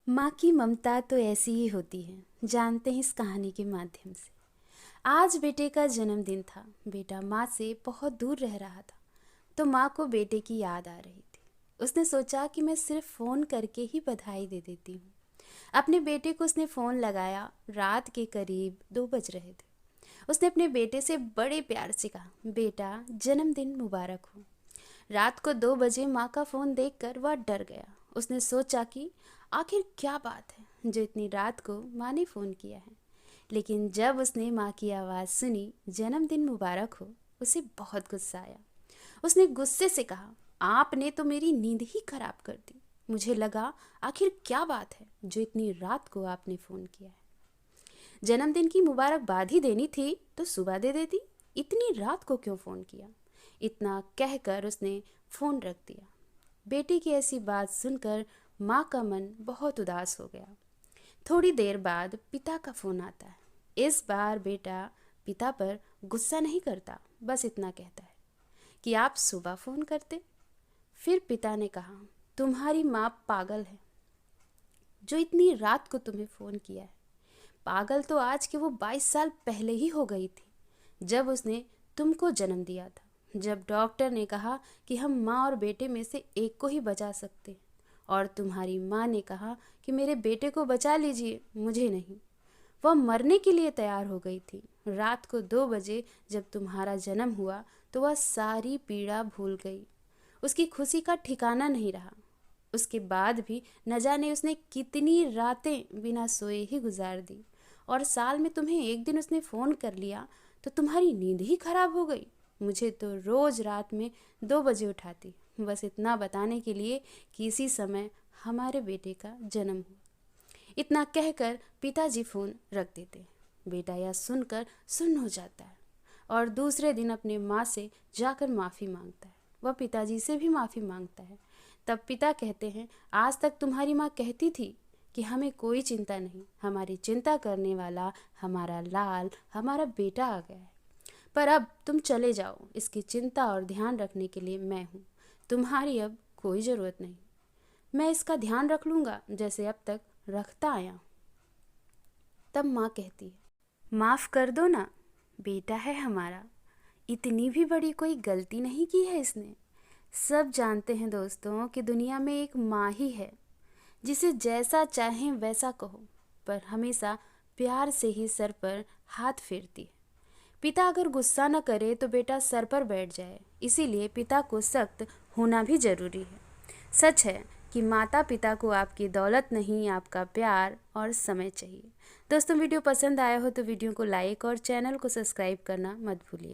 माँ की ममता तो ऐसी ही होती है, जानते हैं इस कहानी के माध्यम से। आज बेटे का जन्मदिन था। बेटा माँ से बहुत दूर रह रहा था, तो माँ को बेटे की याद आ रही थी। उसने सोचा कि मैं सिर्फ फ़ोन करके ही बधाई दे देती हूँ। अपने बेटे को उसने फ़ोन लगाया। रात के करीब 2 बज रहे थे। उसने अपने बेटे से बड़े प्यार से कहा, बेटा जन्मदिन मुबारक हो। रात को 2 बजे माँ का फ़ोन देखकर वह डर गया। उसने सोचा कि आखिर क्या बात है जो इतनी रात को माँ ने फ़ोन किया है। लेकिन जब उसने माँ की आवाज़ सुनी, जन्मदिन मुबारक हो, उसे बहुत गुस्सा आया। उसने गुस्से से कहा, आपने तो मेरी नींद ही खराब कर दी। मुझे लगा आखिर क्या बात है जो इतनी रात को आपने फ़ोन किया है। जन्मदिन की मुबारकबाद ही देनी थी तो सुबह दे देती, इतनी रात को क्यों फ़ोन किया। इतना कहकर उसने फ़ोन रख दिया। बेटे की ऐसी बात सुनकर माँ का मन बहुत उदास हो गया। थोड़ी देर बाद पिता का फ़ोन आता है। इस बार बेटा पिता पर गुस्सा नहीं करता, बस इतना कहता है कि आप सुबह फ़ोन करते। फिर पिता ने कहा, तुम्हारी माँ पागल है जो इतनी रात को तुम्हें फ़ोन किया है। पागल तो आज के वो 22 साल पहले ही हो गई थी, जब उसने तुमको जन्म दिया था। जब डॉक्टर ने कहा कि हम माँ और बेटे में से एक को ही बचा सकते हैं, और तुम्हारी माँ ने कहा कि मेरे बेटे को बचा लीजिए, मुझे नहीं। वह मरने के लिए तैयार हो गई थी। रात को 2 बजे जब तुम्हारा जन्म हुआ तो वह सारी पीड़ा भूल गई। उसकी खुशी का ठिकाना नहीं रहा। उसके बाद भी न जाने उसने कितनी रातें बिना सोए ही गुजार दी। और साल में तुम्हें एक दिन उसने फ़ोन कर लिया तो तुम्हारी नींद ही खराब हो गई। मुझे तो रोज़ रात में 2 बजे उठाती, बस इतना बताने के लिए कि इसी समय हमारे बेटे का जन्म हुआ। इतना कहकर पिताजी फ़ोन रख देते। बेटा यह सुनकर सुन्न हो जाता है और दूसरे दिन अपने माँ से जाकर माफ़ी मांगता है। वह पिताजी से भी माफ़ी मांगता है। तब पिता कहते हैं, आज तक तुम्हारी माँ कहती थी कि हमें कोई चिंता नहीं, हमारी चिंता करने वाला हमारा लाल, हमारा बेटा आ गया है। पर अब तुम चले जाओ, इसकी चिंता और ध्यान रखने के लिए मैं हूँ। तुम्हारी अब कोई ज़रूरत नहीं। मैं इसका ध्यान रख लूँगा जैसे अब तक रखता आया हूँ। तब माँ कहती है, माफ़ कर दो ना, बेटा है हमारा, इतनी भी बड़ी कोई गलती नहीं की है इसने। सब जानते हैं दोस्तों कि दुनिया में एक माँ ही है जिसे जैसा चाहें वैसा कहो, पर हमेशा प्यार से ही सर पर हाथ फेरती है। पिता अगर गुस्सा न करे तो बेटा सर पर बैठ जाए, इसीलिए पिता को सख्त होना भी ज़रूरी है। सच है कि माता पिता को आपकी दौलत नहीं, आपका प्यार और समय चाहिए। दोस्तों वीडियो पसंद आया हो तो वीडियो को लाइक और चैनल को सब्सक्राइब करना मत भूलिए।